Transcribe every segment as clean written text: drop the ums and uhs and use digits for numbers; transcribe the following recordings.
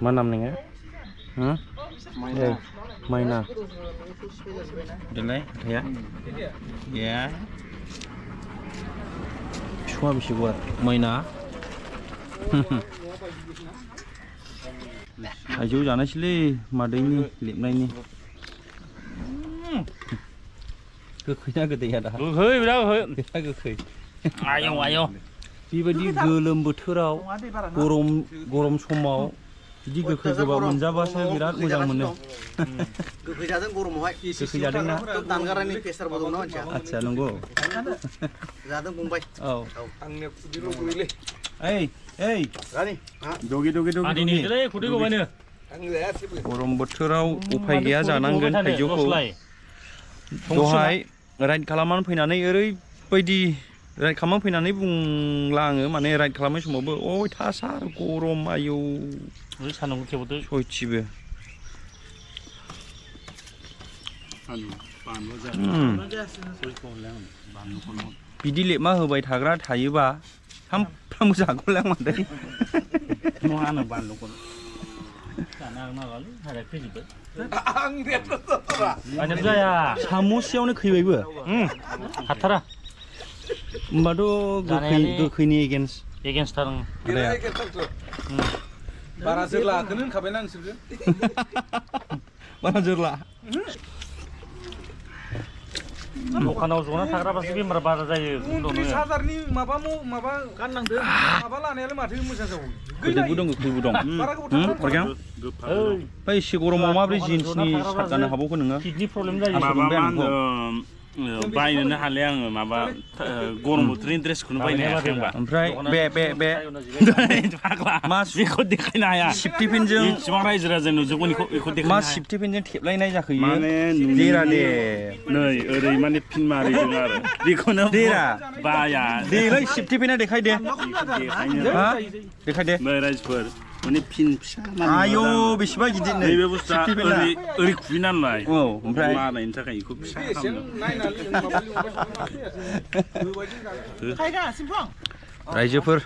मा नाम नोङो माइना देलाय हाथाया या बिफाङा बेसे गुवार माइना थाइजौ जानायसैलै मादैनि लेबनायनि गोखैना गोदै आदा गोखै बिराद गोखै आयौ आयौ बेबायदि गोलोम बोथोराव गरम समाव बिदि गोखै गोबाब मोनजाबासो बिराद मोजां मोनो गोखै जादों गरमावहाय गोखै जादोंना दानगारनायनि प्रेसारबो दंना मानसिया आदसा नंगौ जादों फंबाय औ आंनिया खुदिल' गैलै ओइ रानि दगे गरम बोथोराव उफाय गैया जानांगोन थाइजौखौ दहाय राइड खालामनानै फैनानै ओरैबायदि राइड खालामनानै फैनानै बुंला आङो माने राइड खालामनाय समावबो अयथासार गरम आयौ सान्दुंखौ खेबहरदो सयथिबो बिदि लेबमा होबाय थाग्रा थायोबा सामफ्रामबो जागौलां मादै जाया साम'सेयावनो खैबायबो हाथारा होमबाथ' गोखैनि एगेन्स्टथार बारा जोरलाखौनो होनखाबायना नोंसोरखौ बारा जोरला दखानाव जना थाग्राबासो बेमार बारा जायो 30,000नि माबा गाननांदों माबा लानायालाय माथो मोजां जाबावो गोदैबो दं गोखैबो दं अरगां ओमफ्राय एसे गरमाव माब्रै जिन्सनि सार्ट गाननो हाबावखो नोङो किडनि प्रब्लेम जायो माबा बायनोनो हाले आङो माबा गरम बोथोरनि ड्रेसखौनो बायनो हायाखै आंबा ओमफ्राय बे फाग्ला मा बेखौ देखायनो हाया सिफ्टिफिनजों इसिबां रायजो राजा नुजोबगोन बेखौ देखायनो मा सिफ्टिफिनजों थेबलायनाय जाखो माने देरा दे नै ओरै माने फिन मारिदों आरो बेखौनो देरा बाया देलाय सिफ्टिफिना देखायदे देखायदे नै रायजोफोर माने फिन फिसा आयौ बेसेबा गिदिर नै बे बुस्थुआ ओरै खुबि नालाय औ ओमफ्राय मानायनि थाखाय बेखौ फिसा रायजोफोर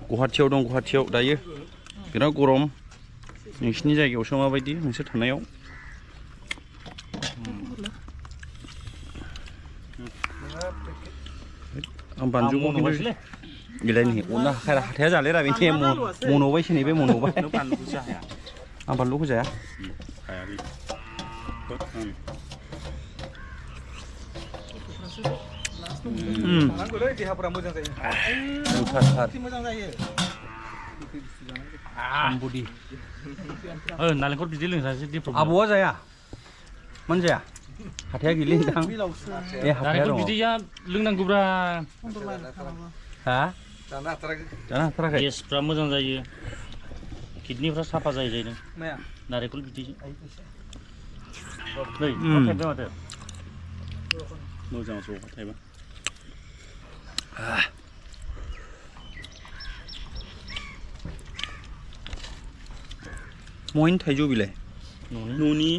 गुवाहाटियाव दं गुवाहाटियाव दायो बिराद गरम नोंसिनि जायगायावसो माबायदि नोंसोर थानायाव आं बानजुखौ गेलेनि अनला हाथाया जालेरा बेनि मन'बायसो नै बे मन'बाय आं बानलुखौ जाया देहाफोरा मोजां जायो नालेंखर बिदै लोंसासै आबौआ जाया मानो जाया हाथाया गैलै नोंथां ए हाथाया दङ बिदैया लोंनांगौब्रा हा जानो हाथाराखै गेसफ्रा मोजां जायो किडनिफ्रा साफा जायो जाहैदों नारेंखल बिदैजों नै थाइबाय माथो मोजां ज' थाइबा मयनि थाइजौ बिलाइ न'नि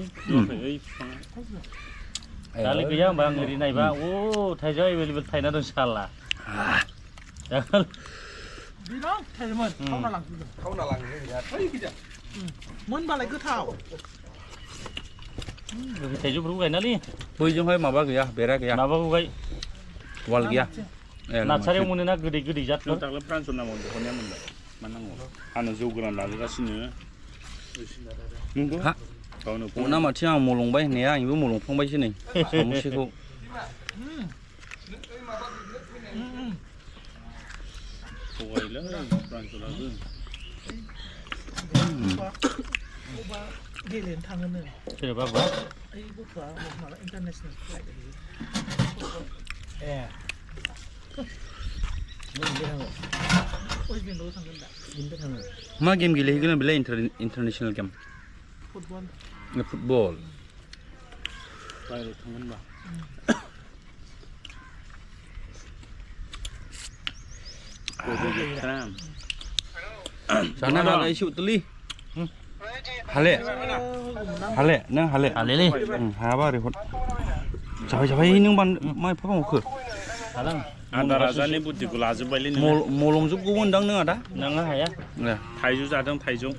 दालाय गैया होमबा आं ओरै नायबा थाइजौ एभेलेबेल थायना दं साला बिराद थायोमोन खावना लाङो मोनबालाय गोथाव थाइजौफोरखौ गायनालै बैजोंहाय माबा गैया बेरा गैया माबाखौ गाय वाल गैया नार्सारियाव मोनोना गोदै जातफोर दाख्लै फ्रान्सआव नामाव दहननाया मोनबाय मा नांगौ आंनो जौ गोरान लाबोगासिनो नंगौ हा अना माथो आं मलंबाय होननाया आंबो मलंफ्लांबायसो नै साम'सेखौ गेलेनो थाङोनो सोरबा ओइ गथ'आ माबा इन्टारनेसनेल फ्लाइट ए मा गेम गेलेहैगोन बेलाय इन्टारनेसनेल गेम फुटबल बायह्रायाव थांगोनबा जाना लागा एसे उतुलि हाले नों हालेलै हायाबा ओरै हर जाबाय नों मा एफा मावखो आदा राजानि बुद्धिखौ लाजोब्बायलै मलमजोबगौमोनदां नों आदा नाङा हाया थाइजौ जादों थाइजौ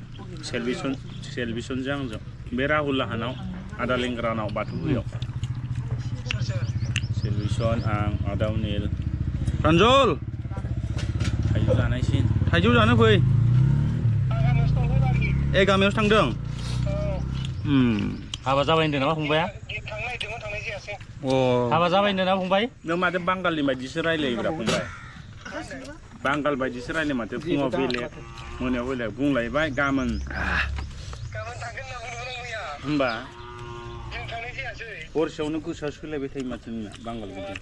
सेलबिसनजों आंजों बे राहुल लाहानाव आदा लेंग्रानाव बाथौफुरियाव सेलबिसन आं आदा अनिल प्रान्जल थाइजौ जानायसिन थाइजौ जानो फै गामियावसो थांदों हाबा जाबाय होनदों नामा फंबाया हाबा जाबाय होनदों ना फंबाय नों माथो बांगालनि बायदिसो रायलायोब्रा फंबाय बांगाल बायदिसो रायलाय माथो फुङाव बेलेग मोनायाव बेलेग बुंलायबाय गाबोन होनबा हरसेयावनो गोसोआ सोलायबाय थायो माथो नोंना बांगाल बायदि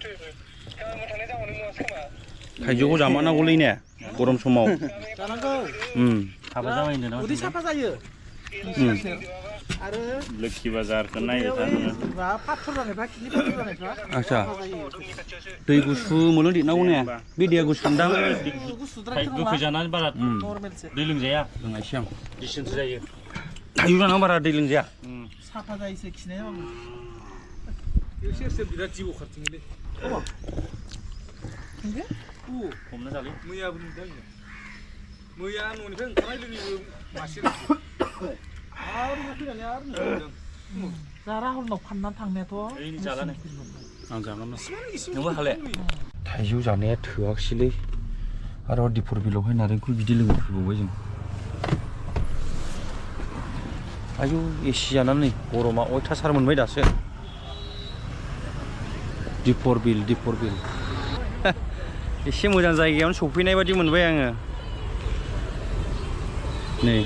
थाइजौखौ जामारनांगौलै ने गरम समाव जानांगौ हाबा जाबाय होनदों नामा उदै साफा जायो आरो लोखि बाजारखौ नायबाय था नोङो पाथर जानायफ्रा किडनि पाथर जानायफ्रा आच्छा दै गुसु मोनलों देरनांगौ ने बे दैया गुसु सान्दां गोखै जानानै बारा नर्मेलसो दै लोंजाया लोंनायसै आं डिसेन्सो जायो थाइजौ जानांगौ बारा दै लोंजाया साफा जायोसो खिनाया सेर बिराद जिबौ खारथिङोलै हमना जालै मैयाबो नुदों मैया न'निफ्राय ओंखारनाय लोगो मासे आरो फैनानै आरो नुदों जा राहुलनाव फाननानै थांनायाथ' जालानो आं जागोन नोंबो हाले थाइजौ जानाया थोआखिसैलै आरो दिपर बिलावहाय नारेंखल बिदै लोंनो फैबावबाय जों आयौ एसि जानानै गरमा अयथासार मोनबाय दासो दिपर बिल एसे मोजां जायगायावनो सफैनाय बायदि मोनबाय आङो नै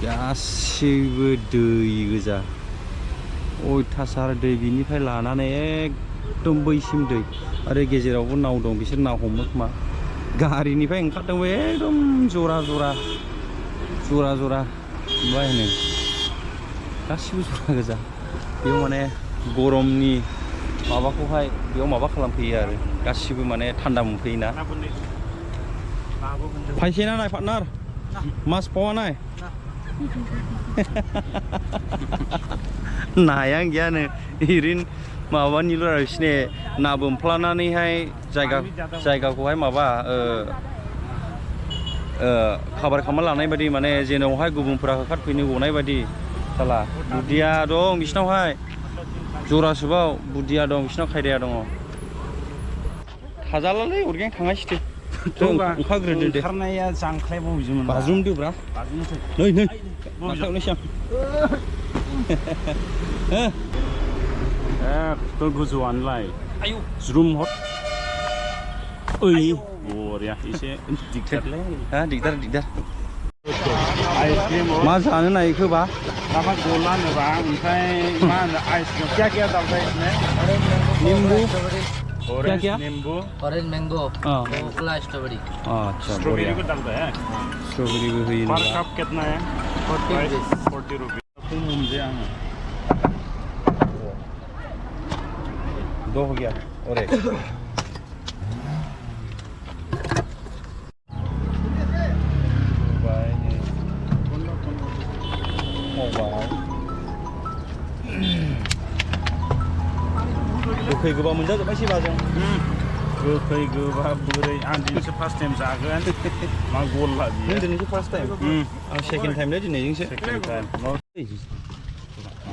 गासिबो दै गोजा अयथासार दै बिनिफ्राय लानानै एकदम बैसिम दै आरो गेजेरावबो नाव दं बिसोर ना हमो खोमा गारिनिफ्राय ओंखारदोंबो एकदम जरा मा होनो गासिबो जरा गोजा बेयाव माने गरमनि माबाखौहाय बेयाव माबा खालामफैयो आरो गासिबो माने थान्दा मोनफैयोना फायसेना नाय पार्टनार मास पावा नाय नाया गैयानो ओरैनो माबानिल' आरो बिसिने ना बोनफ्लानानैहाय जायगाखौहाय माबा खाबार खालामना लानाय बायदि माने जेनावहाय गुबुनफोरा होखारफैनो गनाय बायदि साला बुदिया दं बिसिनावहाय जरासेबाव बुदिया दं बिसिनाव खायदाया दङ थाजालालै अरगें थांगासिनो ओंखारग्रोदो दे ओंखारनाया जांख्लाय बबेजोंमोन बाज्रुमदोब्रा नै नाखावनोसै आं एकदम गोजौआनोलाय ज्रुम हट ओइ बरिया एसे दिगदारलै दिगदार मा जानो नायखोबा माबा गला होनोबा ओमफ्राय मा होनो आइसक्रिम क्या डालता है इसमें नींबू ऑरेंज नींबू ऑरेंज मैंगो कोकोला स्ट्रॉबेरी अच्छा स्ट्रॉबेरी को डालता है स्ट्रॉबेरी भी हुई पर कप कितना है 40 रुपये फुल मुझे आना दो हो गया और एक गोखै गोबाब मोनजाजोब्बाय सेबाजों गोखै गोबाब बोरै आं दिनैसो फार्स्ट टाइम जागोन मा गल्ला बियो नों दिनैसो फार्स्ट टाइम आं सेकेन्ड टाइम लै दिनैजोंसो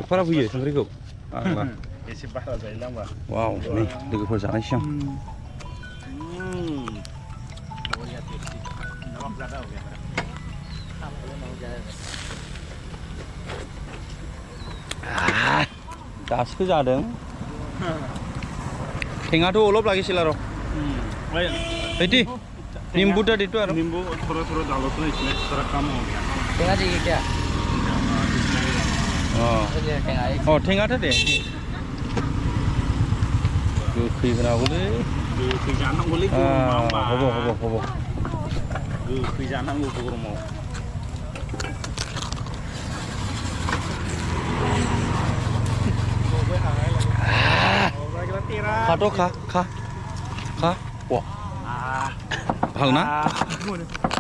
एफारा फैयो संख्रिखौ एसे बारा जायोला होमबा वाव नै लोगोफोर जानायसै आं दासो जादों ठेंगाथ' अलप লাগিছিল আৰু बेटी नींबू टा दे तो यार नींबू थोड़ा डालो तो इसमें थोड़ा कम हो गया टेंगा चाहिए क्या हां ठेंगा था दे गोखै होनांगौलै गोखै जानांगौलै हबो गोखै जानांगौ गरमाव खाथ' खा वा ভাল ना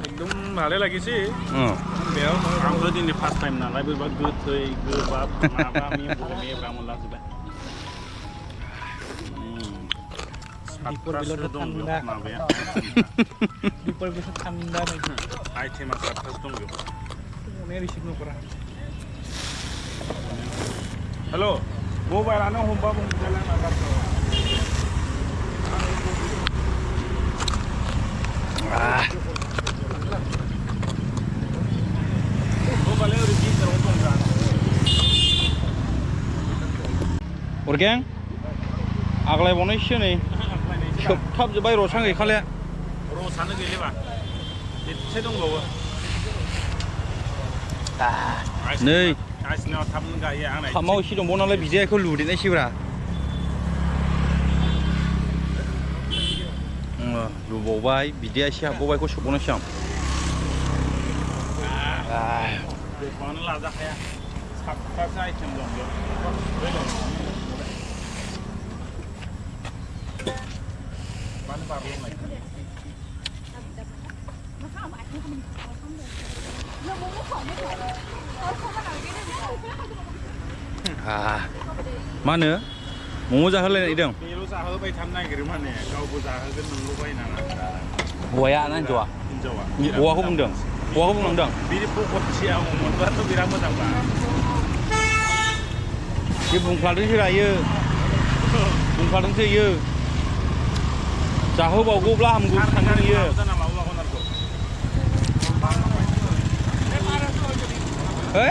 एकदम ভালে লাগিছে बेयाव आंथ' दिनै फार्स्ट टाइम नालाय बोरैबा गोखै गोबाब माबा मेब्रा मोनलाजोब्बाय सातथासो दं माबाया दिपर बिलाव थान्दा आइटेमा सातथासो दं बेयाव फने रिसिभ नकरा हेल' मबाइलानो हमबा बुंजालाय माबाखौ मबाइला ओरै गेजेराव दं दा अरगें आग्लायबावनायसो नै खोबथाबजोब्बाय रसां गैखाले रसानो गैलेबा एसे दंबावो नै आइसनाव थाबनो गायो आंना खामाव एसे दंबावो नालाय बिदैखौ लुदेरनायसैब्रा लुबावबाय बिदैया एसे हाबबावबायखौ सोबावनायसै आं मानो लाजाखाया साबथासो आइटेम दं बेयाव मानो बारलांनाय मा होनो मम' जाहोलायदों बेल' जाहोबाय थानो नागिरो माने गावबो जाहोगोन नोंल' बायनाङा हौवाया ना हिन्जावा हिन्जावा हौवाखौ बुंदों हौवाखौ बुंलांदों बिदि पकरथिया मोनबाथ' बिराद मोजांबा बे बुंफ्लादोंसो रायो बुंफ्लादोंसो इयो जाहोबावगौब्ला हामगौ सानदों इयो है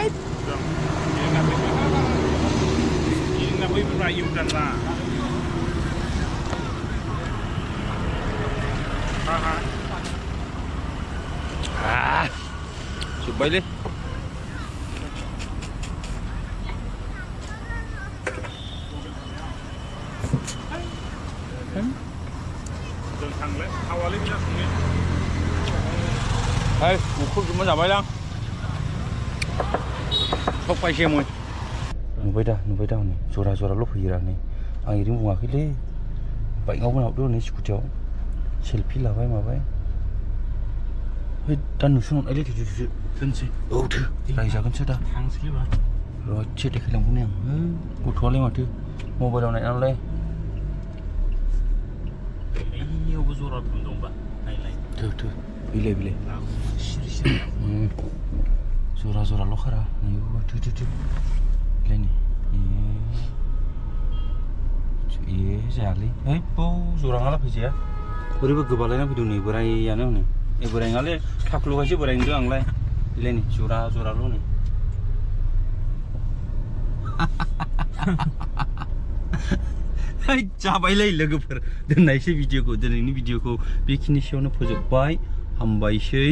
बैफोरा इउदान ना जोब्बायलै जों थांलाय थावालै बिराद थांनो है उखुबजोबना जाबायलां सब पाइसे मैं नुबाय दा हनै जरा जराल' फैयोरा नै आं ओरैनो बुङाखैलै बाइकआवबो हाबदों हनै स्कुटियाव सेल्फि लाबाय माबाय दा नुसनहरनायलै थुसो दोनसै औ थो रायजागोनसो दा थांसैबा र' एसे देखायलांबावनि आं गथ'आलाय माथो मबाइलाव नायनानैलाय बैयावबो जराथाम दंबा नायलाय थो बिलाय जरा जराल' खारा नैबो थो लायनि जायालै है बाव जराङाला फैजाया बोरैबा गोबालायना फैदों नै बोरायानो हनै बोरायङालै थाख्लुखायसो बोराय नुदों आंलाय बिलायनि जराल' नै जाबायलै लोगोफोर दोननायसै भिडिअखौ दिनैनि भिडिअखौ बेखिनिसेयावनो फोजोबबाय हामबायसै।